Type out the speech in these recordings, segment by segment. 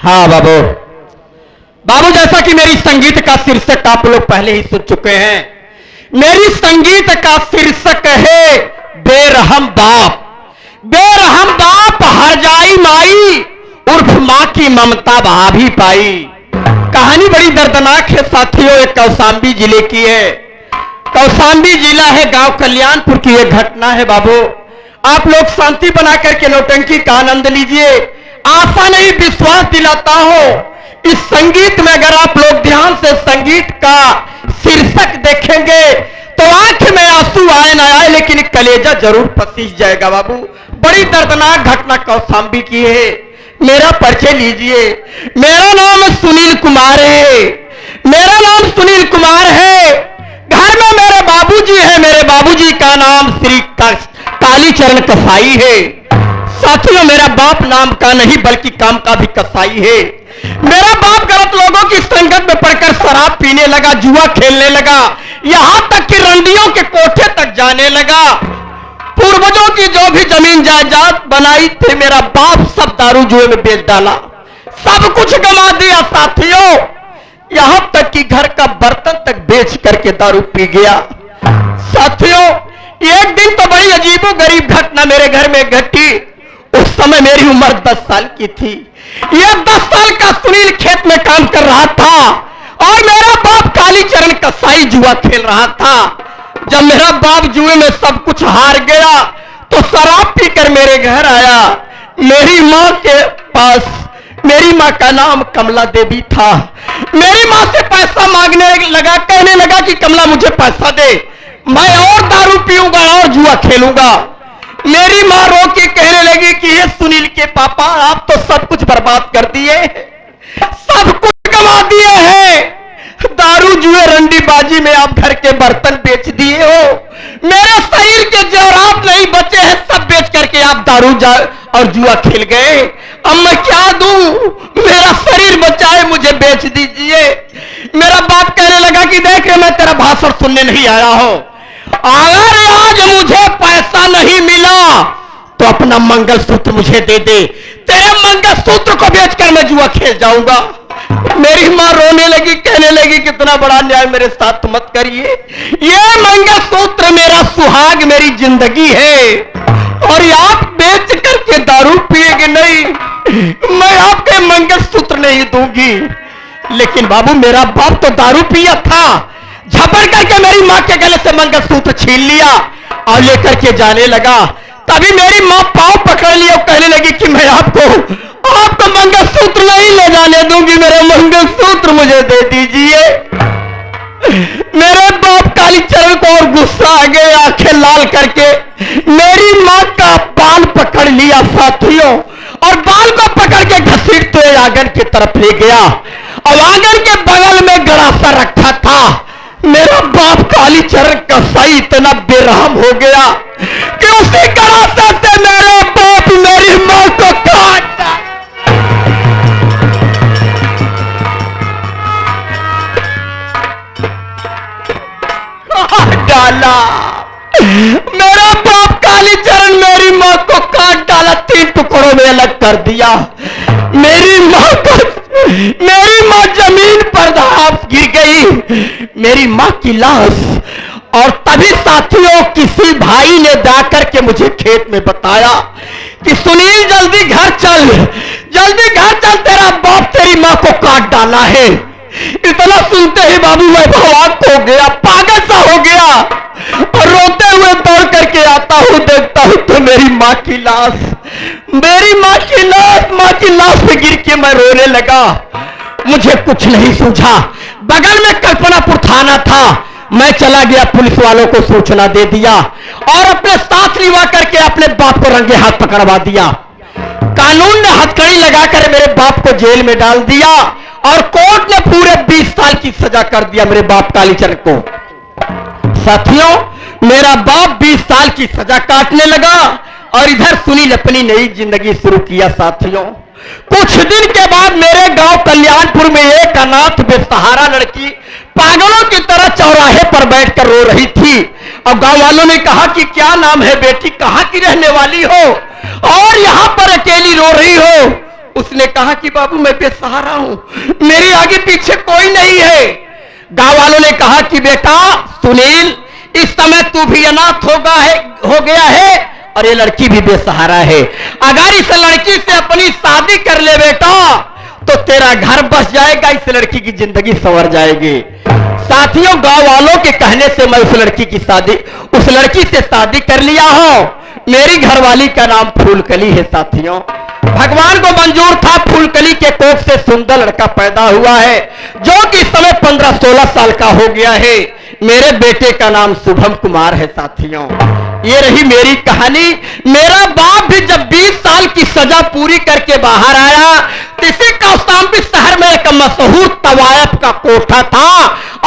हाँ बाबू, बाबू जैसा कि मेरी संगीत का शीर्षक आप लोग पहले ही सुन चुके हैं। मेरी संगीत का शीर्षक है बेरहम बाप। बेरहम बाप हर जाई माई, उर्फ मां की ममता बहा भी पाई। कहानी बड़ी दर्दनाक है साथियों, एक कौशांबी जिले की है। कौशांबी जिला है, गांव कल्याणपुर की एक घटना है बाबू। आप लोग शांति बना करके नौटंकी का आनंद लीजिए। आशा नहीं विश्वास दिलाता हूं, इस संगीत में अगर आप लोग ध्यान से संगीत का शीर्षक देखेंगे तो आंख में आंसू आए ना आए, लेकिन कलेजा जरूर पसीज जाएगा बाबू। बड़ी दर्दनाक घटना कौशांबी की है। मेरा परिचय लीजिए। मेरा नाम सुनील कुमार है। मेरा नाम सुनील कुमार है। घर में मेरे बाबूजी है। मेरे बाबूजी का नाम श्री कालीचरण कसाई है। साथियों, मेरा बाप नाम का नहीं बल्कि काम का भी कसाई है। मेरा बाप गलत लोगों की संगत में पड़कर शराब पीने लगा, जुआ खेलने लगा, यहां तक कि रंडियों के कोठे तक जाने लगा। पूर्वजों की जो भी जमीन जायदाद बनाई थी मेरा बाप सब दारू जुए में बेच डाला, सब कुछ गंवा दिया साथियों। यहां तक कि घर का बर्तन तक बेच करके दारू पी गया। साथियों, एक दिन तो बड़ी अजीबो गरीब घटना मेरे घर में घटी। उस समय मेरी उम्र 10 साल की थी। यह 10 साल का सुनील खेत में काम कर रहा था और मेरा बाप कालीचरण कसाई जुआ खेल रहा था। जब मेरा बाप जुए में सब कुछ हार गया तो शराब पीकर मेरे घर आया। मेरी मां के पास, मेरी मां का नाम कमला देवी था। मेरी मां से पैसा मांगने लगा, कहने लगा कि कमला मुझे पैसा दे, मैं और दारू पीऊंगा और जुआ खेलूंगा। मेरी मां रो के कहने लगी कि ये सुनील के पापा, आप तो सब कुछ बर्बाद कर दिए, सब कुछ गंवा दिए हैं। दारू जुए रंडीबाजी में आप घर के बर्तन बेच दिए हो। मेरे शरीर के जेवरात नहीं बचे हैं, सब बेच करके आप दारू और जुआ खेल गए। अब मैं क्या दूं? मेरा शरीर बचाए, मुझे बेच दीजिए। मेरा बाप कहने लगा कि देख, मैं तेरा भाषण सुनने नहीं आया हूं। अगर आज मुझे पैसा नहीं मिला तो अपना मंगलसूत्र मुझे दे दे। तेरे मंगलसूत्र को बेचकर मैं जुआ खेल जाऊंगा। मेरी मां रोने लगी, कहने लगी कितना बड़ा अन्याय मेरे साथ मत करिए। ये मंगलसूत्र मेरा सुहाग, मेरी जिंदगी है और आप बेच करके दारू पिएंगे नहीं, मैं आपके मंगलसूत्र नहीं दूंगी। लेकिन बाबू, मेरा बाप तो दारू पिया था। झपड़ करके मेरी मां के गले से मंगलसूत्र छीन लिया और लेकर के जाने लगा। तभी मेरी मां पांव पकड़ लिया और कहने लगी कि मैं आपको मंगलसूत्र नहीं ले जाने दूंगी, मेरे मंगलसूत्र मुझे दे दीजिए। मेरे बाप कालीचरण को और गुस्सा आ गया, आंखें लाल करके मेरी मां का बाल पकड़ लिया साथियों, और बाल को पकड़ के घसीटते हुए आंगन की तरफ ले गया। और आंगन के बगल में गड़ासा रखा था। मेरा बाप कालीचरण कसाई इतना बेरहम हो गया कि उसी गड़ासे से मेरे बाप मेरी मां को काट डाला। मेरा बाप कालीचरण मेरी मां को काट डाला, 3 टुकड़ों में अलग कर दिया। मेरी मां जमीन पर गिर गई, मेरी मां की लाश। और तभी साथियों किसी भाई ने जाकर के मुझे खेत में बताया कि सुनील जल्दी घर चल, जल्दी घर चल, तेरा बाप तेरी मां को काट डाला है। इतना सुनते ही बाबू मैं भवाक हो गया, पागल सा हो गया और रोते हुए दौड़ करके आता हूं, देखता हूं तो मेरी मां की लाश, मेरी मां की लाश पे गिर के मैं रोने लगा। मुझे कुछ नहीं सूझा। बगल में कल्पनापुर थाना था। मैं चला गया, पुलिस वालों को सूचना दे दिया और अपने साथ लिवा करके अपने बाप को रंगे हाथ पकड़वा दिया। कानून ने हथकड़ी लगाकर मेरे बाप को जेल में डाल दिया और कोर्ट ने पूरे 20 साल की सजा कर दिया मेरे बाप कालीचरण को। साथियों, मेरा बाप 20 साल की सजा काटने लगा और इधर सुनील अपनी नई जिंदगी शुरू किया। साथियों, कुछ दिन के बाद मेरे गांव कल्याणपुर में एक अनाथ बेसहारा लड़की पागलों की तरह चौराहे पर बैठकर रो रही थी। और गांव वालों ने कहा कि क्या नाम है बेटी, कहां की रहने वाली हो और यहां पर अकेली रो रही हो? उसने कहा कि बाबू मैं बेसहारा हूं, मेरे आगे पीछे कोई नहीं है। गांव वालों ने कहा कि बेटा सुनील, इस समय तू भी अनाथ हो गया है और ये लड़की भी बेसहारा है। अगर इस लड़की से अपनी शादी कर ले बेटा तो तेरा घर बस जाएगा, इस लड़की की जिंदगी संवर जाएगी। साथियों, गांव वालों के कहने से मैं उस लड़की से शादी कर लिया हूं। मेरी घरवाली का नाम फूलकली है। साथियों, भगवान को मंजूर था, फूलकली के कोख से सुंदर लड़का पैदा हुआ है जो कि इस समय 15-16 साल का हो गया है। मेरे बेटे का नाम शुभम कुमार है। साथियों, ये रही मेरी कहानी। मेरा बाप भी जब 20 साल की सजा पूरी करके बाहर आया तो इसी कौशाम्बी शहर में एक मशहूर तवायफ का कोठा था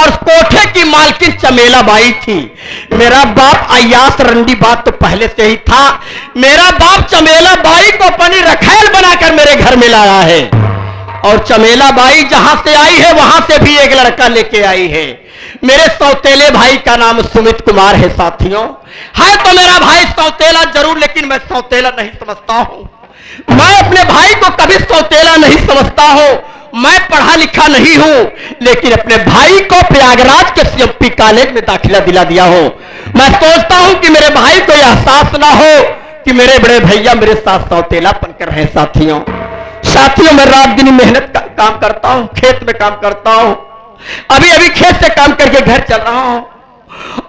और कोठे की मालकिन चमेला बाई थी। मेरा बाप अय्यास रंडी बात तो पहले से ही था। मेरा बाप चमेला बाई को अपनी रखैल बनाकर मेरे घर में लाया है और चमेला बाई जहां से आई है वहां से भी एक लड़का लेके आई है। मेरे सौतेले भाई का नाम सुमित कुमार है। साथियों, है तो मेरा भाई सौतेला जरूर, लेकिन मैं सौतेला नहीं समझता हूं। मैं अपने भाई को कभी सौतेला नहीं समझता हूं। मैं पढ़ा लिखा नहीं हूं, लेकिन अपने भाई को प्रयागराज के सीएमपी कॉलेज में दाखिला दिला दिया हूं। मैं सोचता हूं कि मेरे भाई को यह एहसास ना हो कि मेरे बड़े भैया मेरे साथ सौतेलापन कर रहे हैं। साथियों, मैं रात दिन मेहनत काम करता हूं, खेत में काम करता हूं। अभी अभी खेत से काम करके घर चल रहा हूं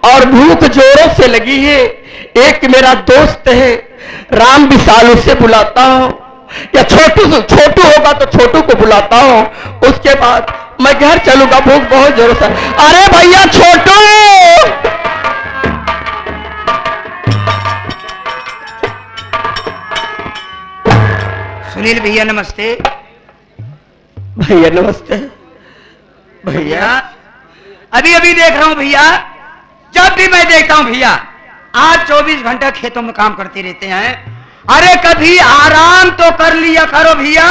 और भूख जोरों से लगी है। एक मेरा दोस्त है राम विशाल, उससे बुलाता हूं, या छोटू होगा तो छोटू को बुलाता हूं। उसके बाद मैं घर चलूंगा, भूख बहुत जोरों से। अरे भैया छोटू, सुनील भैया नमस्ते। भैया नमस्ते। भैया अभी अभी देख रहा हूं भैया, जब भी मैं देखता हूं भैया आज 24 घंटा खेतों में काम करते रहते हैं। अरे कभी आराम तो कर लिया करो भैया।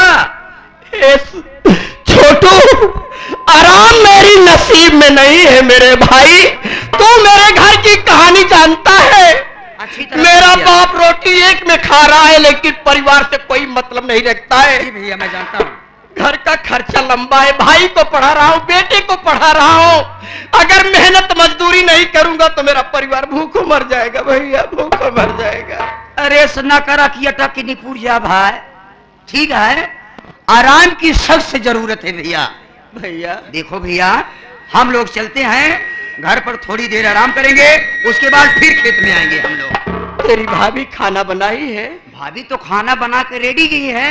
छोटू, आराम मेरी नसीब में नहीं है मेरे भाई। तू मेरे घर की कहानी जानता है। मेरा बाप रोटी एक में खा रहा है लेकिन परिवार से कोई मतलब नहीं रखता है। भैया मैं जानता हूं, घर का खर्चा लंबा है, भाई को पढ़ा रहा हूं, बेटे को पढ़ा रहा हूं। अगर मेहनत मजदूरी नहीं करूंगा तो मेरा परिवार भूखों मर जाएगा भैया, भूखों मर जाएगा। अरे सुना करा कि अटक की निपुर जा भाई, ठीक है, आराम की सख्त जरूरत है भैया। भैया देखो भैया, हम लोग चलते हैं, घर पर थोड़ी देर आराम करेंगे, उसके बाद फिर खेत में आएंगे हम लोग। तेरी भाभी खाना बनाई है? भाभी तो खाना बना के रेडी गई है,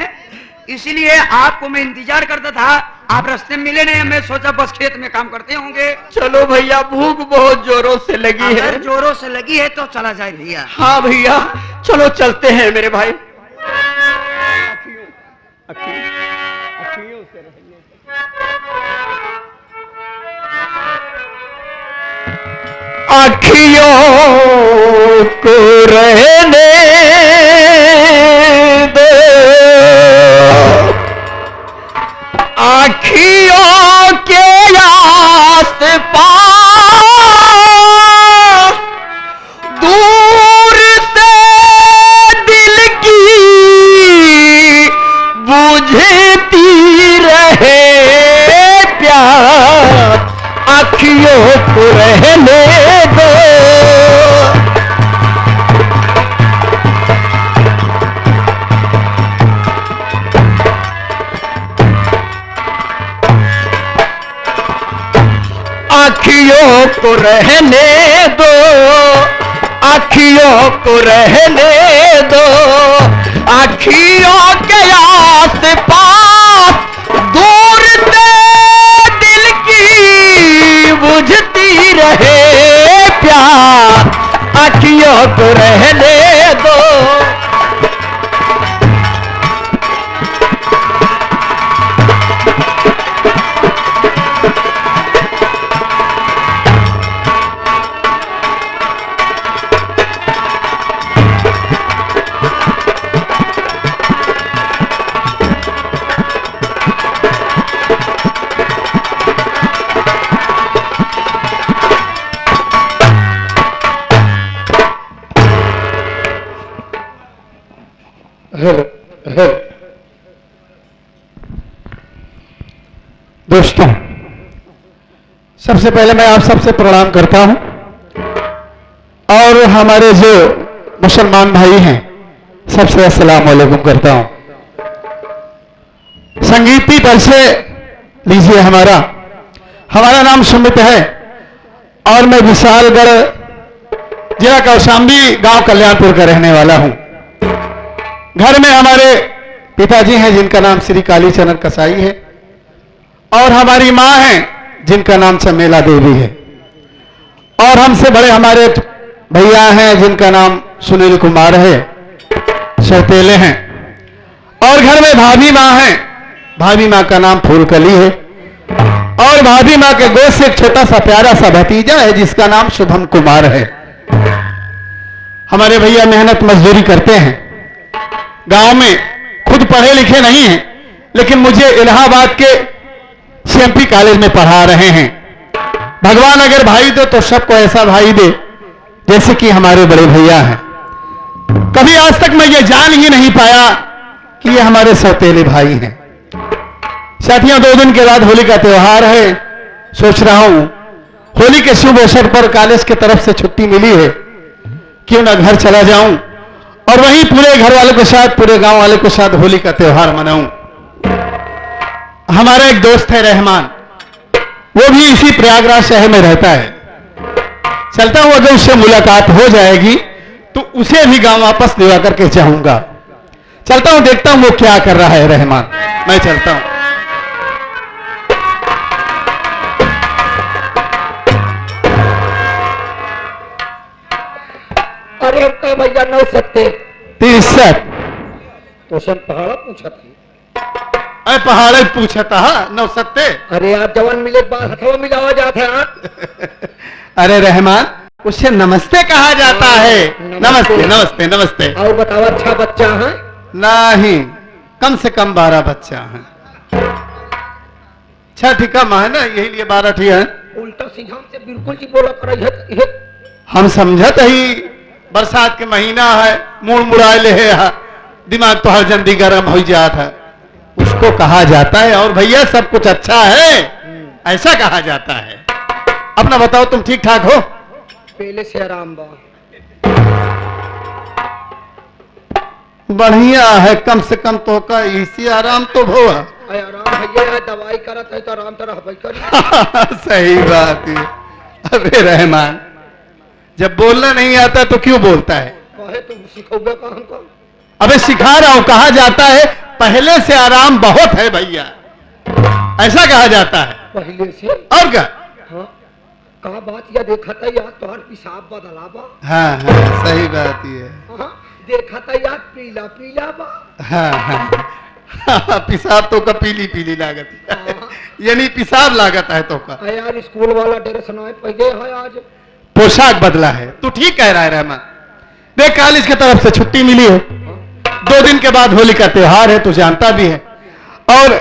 इसीलिए आपको मैं इंतजार करता था। आप रास्ते में मिले नहीं, मैं सोचा बस खेत में काम करते होंगे। चलो भैया, भूख बहुत जोरों से लगी है। अगर जोरों से लगी है तो चला जाए भैया। हाँ भैया, चलो चलते हैं मेरे भाई। अखियों को रहने दो, अखियों के आस-पास दूर से दिल की बुझती रहे प्यार, अखियों को रहने दो। अखियों को रहने दो, अखियों को रहने दो, अखियों के आस-पास दूर से दिल की बुझती रहे प्यार, अखियों को रहने दो। दोस्तों, सबसे पहले मैं आप सबसे प्रणाम करता हूं और हमारे जो मुसलमान भाई हैं सबसे अस्सलाम वालेकुम करता हूं। संगीती परिचय लीजिए। हमारा नाम सुमित है और मैं विशालगढ़ जिला कौशाम्बी गांव कल्याणपुर का रहने वाला हूं। घर में हमारे पिताजी हैं जिनका नाम श्री कालीचरण कसाई है और हमारी मां हैं जिनका नाम चमेला देवी है और हमसे बड़े हमारे भैया हैं जिनका नाम सुनील कुमार है, सौतेले हैं। और घर में भाभी मां हैं, भाभी मां का नाम फूलकली है और भाभी मां के गोद से एक छोटा सा प्यारा सा भतीजा है जिसका नाम शुभम कुमार है। हमारे भैया मेहनत मजदूरी करते हैं गांव में, खुद पढ़े लिखे नहीं हैं लेकिन मुझे इलाहाबाद के सीएमपी कॉलेज में पढ़ा रहे हैं। भगवान अगर भाई दे तो सबको ऐसा भाई दे जैसे कि हमारे बड़े भैया हैं। कभी आज तक मैं ये जान ही नहीं पाया कि ये हमारे सौतेले भाई हैं। साथियों, 2 दिन के बाद होली का त्योहार है। सोच रहा हूं होली के शुभ अवसर पर कॉलेज की तरफ से छुट्टी मिली है, क्यों ना घर चला जाऊं और वहीं पूरे घर वालों के साथ, पूरे गांव वालों के साथ होली का त्योहार मनाऊं। हमारा एक दोस्त है रहमान, वो भी इसी प्रयागराज शहर में रहता है। चलता हूं, अगर उससे मुलाकात हो जाएगी तो उसे भी गांव वापस दिवा करके चाहूंगा। चलता हूं, देखता हूं वो क्या कर रहा है रहमान। मैं चलता हूं। अरे क्या भैया 970 63 तो सन पहाड़ा पूछा था। अरे पहाड़ पूछा था 970। अरे आप जवान मिले बाद हथवा मिलावा जाते हैं आप। अरे रहमान, उससे नमस्ते कहा जाता है। नमस्ते नमस्ते नमस्ते। और बताओ, अच्छा बच्चा है? नहीं, कम से कम 12 बच्चा है। 6 ठीक कम है ना, यही लिए 12 ठीक है। उल्टा सीधा से बिल्कुल जी बोला कर। हम समझत ही बरसात के महीना है, मुड़ मुड़ाए है, दिमाग तो हर जल्दी गर्म हो जाता है, उसको कहा जाता है। और भैया सब कुछ अच्छा है, ऐसा कहा जाता है। अपना बताओ, तुम ठीक ठाक हो? पहले से आराम बा। बढ़िया है, कम से कम तो का इसी आराम तो हो। आराम भैया, दवाई करत है तो आराम तो रहबे करी। सही बात है। अबे रहमान, जब बोलना नहीं आता तो क्यों बोलता है? कहे तुम सिखोगे का हमको? अबे सिखा रहा हूं। कहा जाता है पहले से आराम बहुत है भैया, ऐसा कहा जाता है। पहले से? और क्या? हाँ, कहा बात या देखा था यार तोहर पिसाब बदला बा। हाँ हाँ, सही बात है। हाँ, देखा था यार पीला पीला बा। हाँ हाँ, पिसाब तो का पीली पीली लागत है, यानी पिसाब लागत है तो का। यार स्कूल वाला ड्रेस ना पहले है, आज पोशाक बदला है। तू ठीक कह रहा है रहमान। देख, कॉलेज की तरफ से छुट्टी मिली है, 2 दिन के बाद होली का त्योहार है, तो जानता भी है। और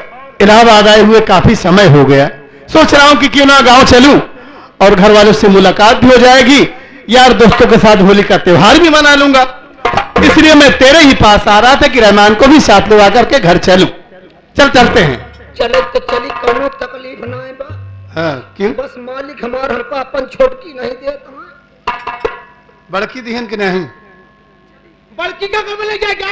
इलाहाबाद आए हुए काफी समय हो गया। सोच रहा हूं कि क्यों ना गांव चलूं और घर वालों से मुलाकात भी हो जाएगी, यार दोस्तों के साथ होली का त्योहार भी मना लूंगा। इसलिए मैं तेरे ही पास आ रहा था कि रहमान को भी साथ ले आकर के घर चलूं। चलते हैं। चले तो चली, कोनो तकलीफ ना है बा। हाँ, क्यों? बस मालिक हमार हमको अपन छोटकी नहीं देता है। बड़की दिहन की नहीं? बड़की का कब ले जाएगा?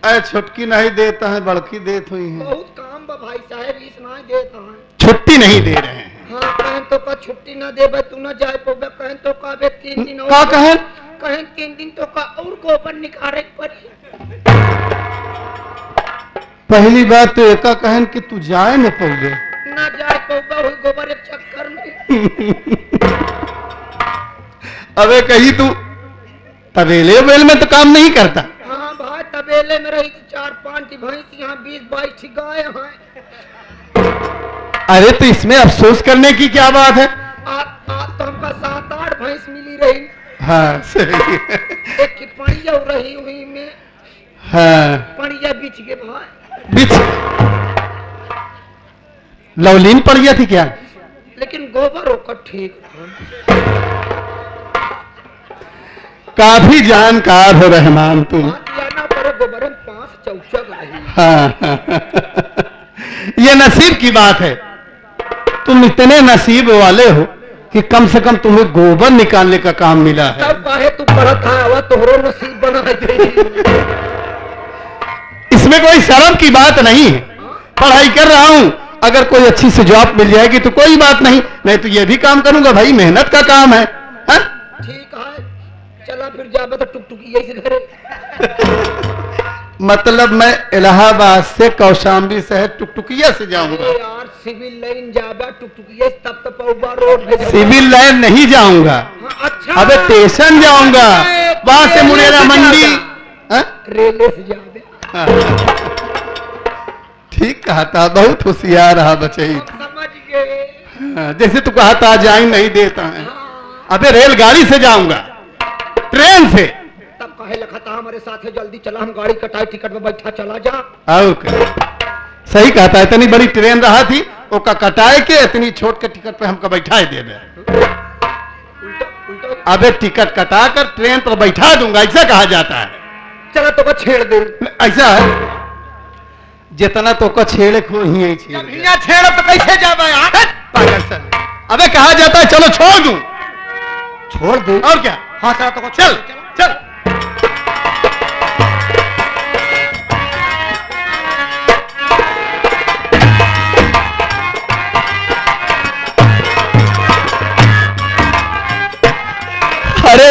अरे छोटकी नहीं देता है, बड़की देत हुई है। बहुत काम बा भाई साहब, इस नहीं देता है। छुट्टी नहीं दे रहे हैं। हाँ, कहें तो का छुट्टी ना देबे तू ना जाए पोबे, कहें तो का बे 3 दिन और का कहें? कहें 3 दिन तो का और गोबर निकाले पड़ी। पहली बात तो एका कहन कि तू जाए न पौगे, ना जाए पोबे हुई गोबर एक चक्कर में। अबे कहीं तू तबेले वेल में तो काम नहीं करता? हाँ भाई, तबेले में रही 4-5 भैंस, यहाँ 20-22 गाय हैं। अरे तो इसमें अफसोस करने की क्या बात है? तो हमका 7-8 भैंस मिली रही। हाँ सही। एक की पड़िया रही हुई में। हाँ, पड़िया बीच के भाई, बिच लवलीन पड़ गया थी क्या? लेकिन गोबर होकर ठीक रहा। काफी जानकार हो रहमान तुम। बात या ना पर गोबर में 5 चौचक रही। हाँ, ये नसीब की बात है। तुम इतने नसीब वाले हो कि कम से कम तुम्हें गोबर निकालने का काम मिला है। तब काहे तू पढ़त है आवा तोहरो नसीब बना दे। इसमें कोई शर्म की बात नहीं है। पढ़ाई कर रहा हूं, अगर कोई अच्छी सी जॉब मिल जाएगी तो कोई बात नहीं, मैं तो ये भी काम करूंगा भाई, मेहनत का काम है। हा? ठीक है, चला फिर जाबे तो टुकटुकी यही से घरे। मतलब मैं इलाहाबाद से कौशाम्बी शहर टुकटुकिया से जाऊंगा। अरे यार सिविल लाइन जाबे टुकटुकी तब तो पौबा रोड भेज। सिविल लाइन नहीं जाऊंगा, अच्छा अबे स्टेशन जाऊंगा, वहां से मुनेरा मंडी। हाँ? रेलवे से जाबे। ठीक कहा था, बहुत होशियार रहा बचई। समझ गए। हाँ, जैसे तू कहा था जाइन नहीं देता है। अबे रेलगाड़ी से जाऊंगा, ट्रेन से। तब कहे लखा था हमारे साथ है, जल्दी चला, हम गाड़ी कटाई टिकट में बैठा चला जा। और क्या? सही कहा था, इतनी बड़ी ट्रेन रहा थी, ओका कटाए के इतनी छोट के टिकट पे हमको बैठाए देबे। उल्टा उल्टा। अबे टिकट कटा कर ट्रेन पर बैठा दूंगा, ऐसा कहा जाता है। चला तो को छेड़ दे। ऐसा है, जितना तो को छेड़े को ही छेड़ दे। छेड़ तो कैसे जाबे यार? पागल साले। अबे कहा जाता है चलो छोड़ दूं, छोड़ दे। और क्या? हाँ चला तो चल चल। अरे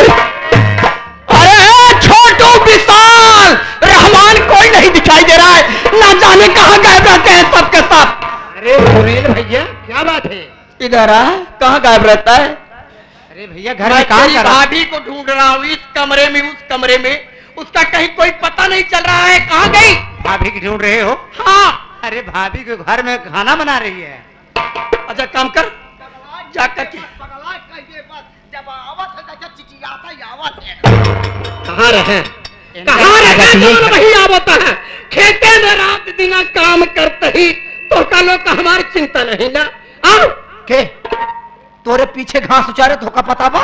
अरे छोटू विशाल रहमान कोई नहीं दिखाई दे रहा है, ना जाने कहाँ गायब रहते हैं सबके सब। अरे सुरेश भैया क्या बात है? इधर आ, कहाँ गायब रहता है? अरे भैया घर में काम कर रहा। भाभी को ढूंढ रहा हूँ, इस कमरे में उस कमरे में, उसका कहीं कोई पता नहीं चल रहा है, कहाँ गई? भाभी की ढूंढ रहे हो? हाँ। अरे भाभी के घर में खाना बना रही है। अच्छा काम कर, जाकर के कहाँ रहे? कहाँ रहे? वही आवता है, खेते में रात दिन काम करते ही तो का लोग का हमारी चिंता नहीं ना। आओ के तोरे पीछे घास उचारे धोखा पता बा?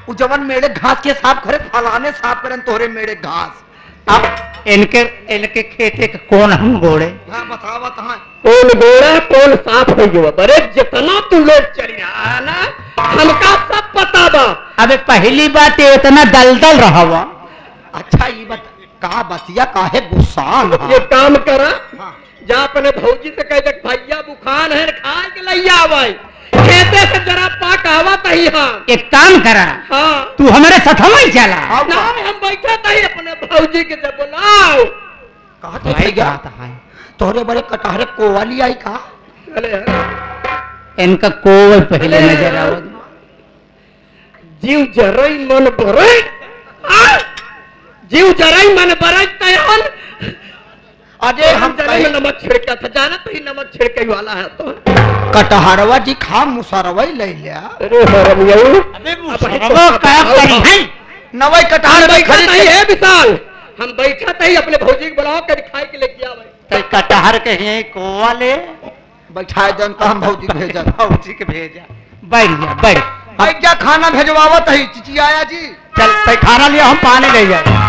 उ जवन मेरे घास के साफ करे, फलाने साफ करन तोरे मेरे घास। अब इनके इनके खेते के कौन हम गोड़े? हाँ बतावा कहाँ कौन गोड़ा कौन साफ हो गया? अरे जितना तू लोग चल रहा है ना, हमका सब पता बा। अबे पहली बात ये इतना दलदल रहा हुआ। अच्छा ये बता का बतिया काहे गुस्सान? ये काम करा, जा अपने भौजी से कह दे भैया बुखार है, खा के लैया भाई, खेते से जरा पाक आवा तही। हाँ एक काम करा, हाँ तू हमारे साथ ही चला। ना हम बैठे तही अपने भौजी के जब बुलाओ। कहा तो भाई क्या है? तोरे बड़े कटहरे कोवाली आई का? अरे इनका कोवल पहले नजर आवत। जीव जरई मन बरई, जीव जरई मन बरई तयन। अजय हम जले में नमक छिड़का था, जाना तो ही नमक छिड़के वाला है तो। कटहरवा जी खा मुसरवा ले लिया। अरे हरमियाऊ, अबे मुसरवा क्या करी है? नवई कटहर में खरीद नहीं है विशाल, हम बैठा था ही अपने भौजी को बुलाओ कर खाए के लेके आ भाई। कटहर के हैं कोवा ले बैठाए जन का हम भौजी भेजा, भौजी के भेजा। बैठ जा बैठ। भाई क्या खाना भेजवावत है चिची आया जी? चल भाई खाना लिया, हम पानी ले जाए।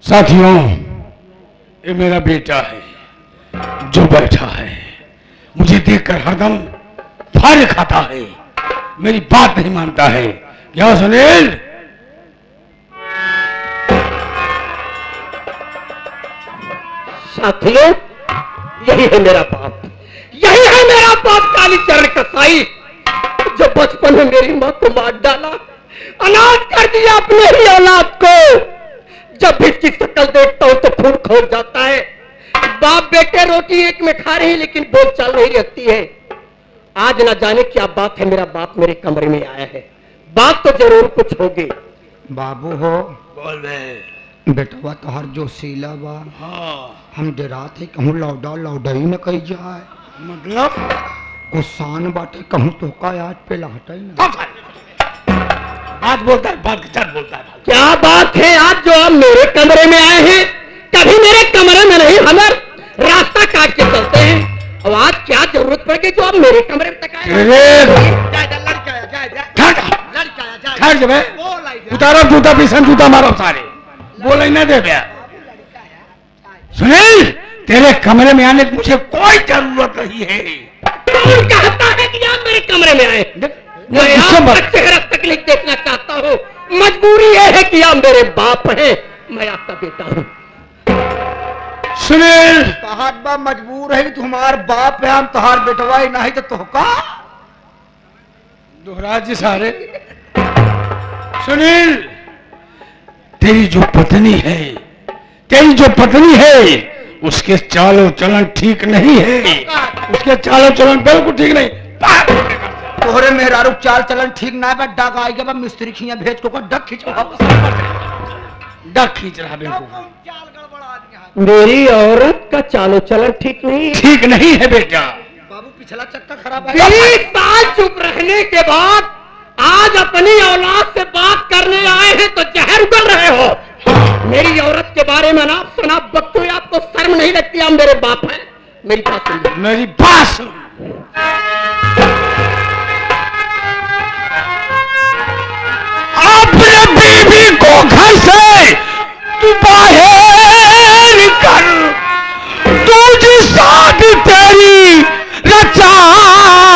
साथियों, ये मेरा बेटा है जो बैठा है, मुझे देखकर हरदम फाड़ खाता है, मेरी बात नहीं मानता है। क्या सुनील? साथियों, यही है मेरा बाप, यही है मेरा बाप काली चरण कसाई, जो बचपन में मेरी मां को मार डाला, अनाथ कर दिया अपने ही औलाद को। जब भी इसकी शक्ल देखता हूं तो खून खौल जाता है। बाप बेटे रोटी एक में खा रहे हैं लेकिन बोलचाल नहीं रहती है। आज ना जाने क्या बात है, मेरा बाप मेरे कमरे में आया है, बात तो जरूर कुछ होगी। बाबू हो बोल बे। बेटवा तोहर जो सीला बा, हाँ हम डरात है कहूँ लौडा लौडई न कही जाए, मतलब गुस्सान बाटे कहूँ तो का याद पे लाटे न। बात बोलता है, बात के साथ बोलता है। क्या बात है आज जो आप मेरे कमरे में आए हैं? कभी मेरे कमरे में नहीं, हमारे रास्ता कमरा काट के चलते हैं। अब आज क्या जरूरत पड़ गई जो आप मेरे कमरे में तक आए? खैर जब उतारो जूता पीसन जूता मारो सारे बोले ना दे भैया। सुनील तेरे कमरे में आने की मुझे कोई जरूरत नहीं है। कौन कहता है कि आप मेरे कमरे में आए? मैं आपका चेहरा तकलीफ देखना चाहता हूँ। मजबूरी यह है कि आप मेरे बाप हैं, मैं आपका बेटा हूँ। सुनील तहार मजबूर है कि तुम्हार बाप है, हम तुहार बेटवा ही नहीं तो तुहका दोहराज जी सारे। सुनील तेरी जो पत्नी है उसके चालो चलन ठीक नहीं है। उसके चालो चलन बिल्कुल ठीक नहीं। तोहरे मेहरारू चाल चलन ठीक ना है। डग आई गया मिस्त्री खिया भेज को डग खींच रहा बिल्कुल। मेरी औरत का चालो चलन ठीक नहीं है बेटा। बाबू पिछला चक्का खराब है। 20 साल चुप रहने के बाद आज अपनी औलाद से बात करने आए हैं तो जहर उगल रहे हो। मेरी औरत के बारे में ना सुना बकते हुए आपको शर्म नहीं लगती? आप मेरे बाप हैं। मेरी बात सुनिए। मेरी बात सुन। अपने बीवी को घर से तू बाहर कर, तुझी शादी तेरी रचाऊंगा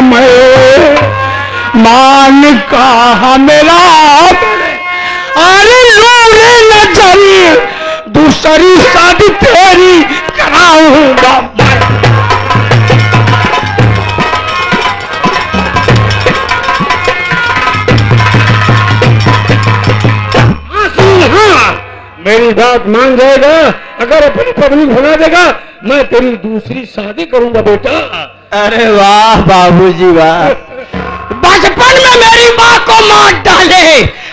मैं। मान कहा मेरा अरे लोरे न जल दूसरी शादी तेरी कराऊंगा मैं। मेरी बात मान जाएगा, अगर अपनी पत्नी बना देगा मैं तेरी दूसरी शादी करूंगा बेटा। अरे वाह बाबूजी वाह। बचपन में मेरी माँ को मार डाले,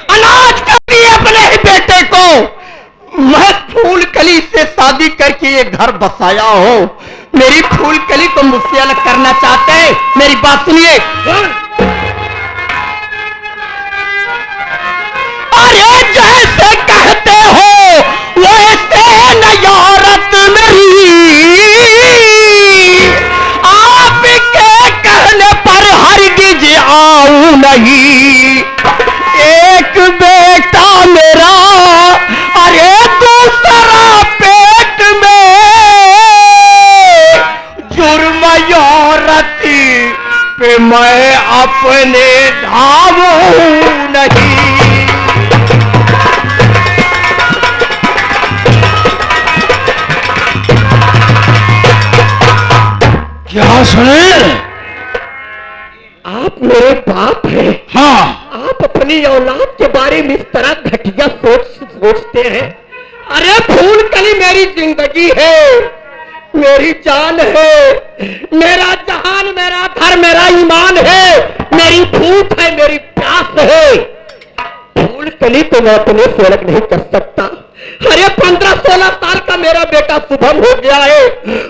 अनाज कर दिए अपने ही बेटे को। मैं फूल कली से शादी करके ये घर बसाया हो। मेरी फूल कली को मुझसे अलग करना चाहते हैं। मेरी बात सुनिए। अरे जैसे कहते हो वैसे न औरत मेरी, आपके कहने पर हरगिज आऊं नहीं। एक बेटा मेरा अरे दूसरा पेट में, जुर्म औरत पे मैं अपने धामूं नहीं। क्या सुने? आप मेरे बाप हैं। हाँ आप अपनी औलाद के बारे में इस तरह घटिया सोचते हैं। अरे फूल कली मेरी जिंदगी है, मेरी जान है, मेरा जहान, मेरा घर, मेरा ईमान है, मेरी भूख है, मेरी प्यास है। फूल कली को मैं अपने से अलग नहीं कर सकता। अरे 15-16 साल का मेरा बेटा शुभम हो गया है,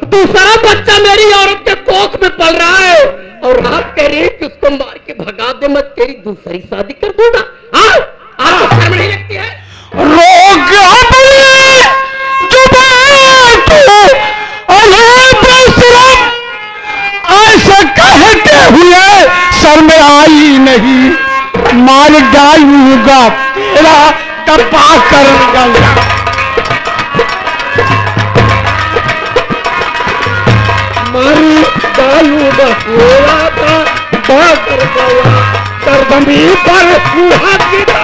दूसरा बच्चा मेरी औरत के कोख में पल रहा है और आप कह रही है कि उसको मार के भगा दे, मैं तेरी दूसरी शादी कर दूंगा। हाँ, आपको शर्म नहीं लगती है? रोक अपनी जुबान को, ऐसे कहते हुए शर्म आई नहीं। मार डालूंगा तेरा टपा कर गया। मारी डालूंगा तेरा टपा कर गया। सरदमी पर हाथ गिरा।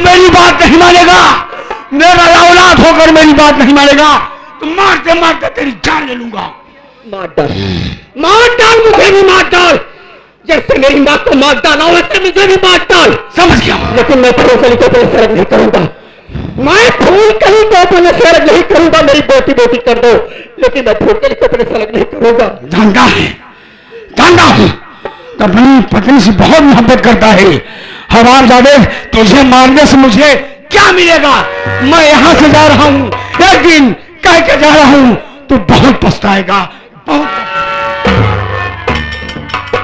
मेरी बात नहीं मानेगा, मेरा औलाद होकर मेरी बात नहीं मानेगा तो मारते मारते तेरी जान ले लूंगा। मार डाल, मार डाल, मुझे भी मार डाल। जैसे मेरी माँ को मार डाला वैसे मुझे भी मार डाल। समझ गया। लेकिन मैं फूल कली को अपने से अलग नहीं करूंगा। मैं फूल कली को अपने से अलग नहीं करूंगा। मेरी बेटी बेटी कर दो, लेकिन मैं फूल कली को अपने से अलग नहीं करूंगा। जानता हूं तो अपनी पत्नी से बहुत मोहब्बत करता है। हमार जादे तुझे मारने से मुझे क्या मिलेगा? मैं यहां से जा रहा हूं, एक दिन कह के जा रहा हूं, तो बहुत पछताएगा, बहुत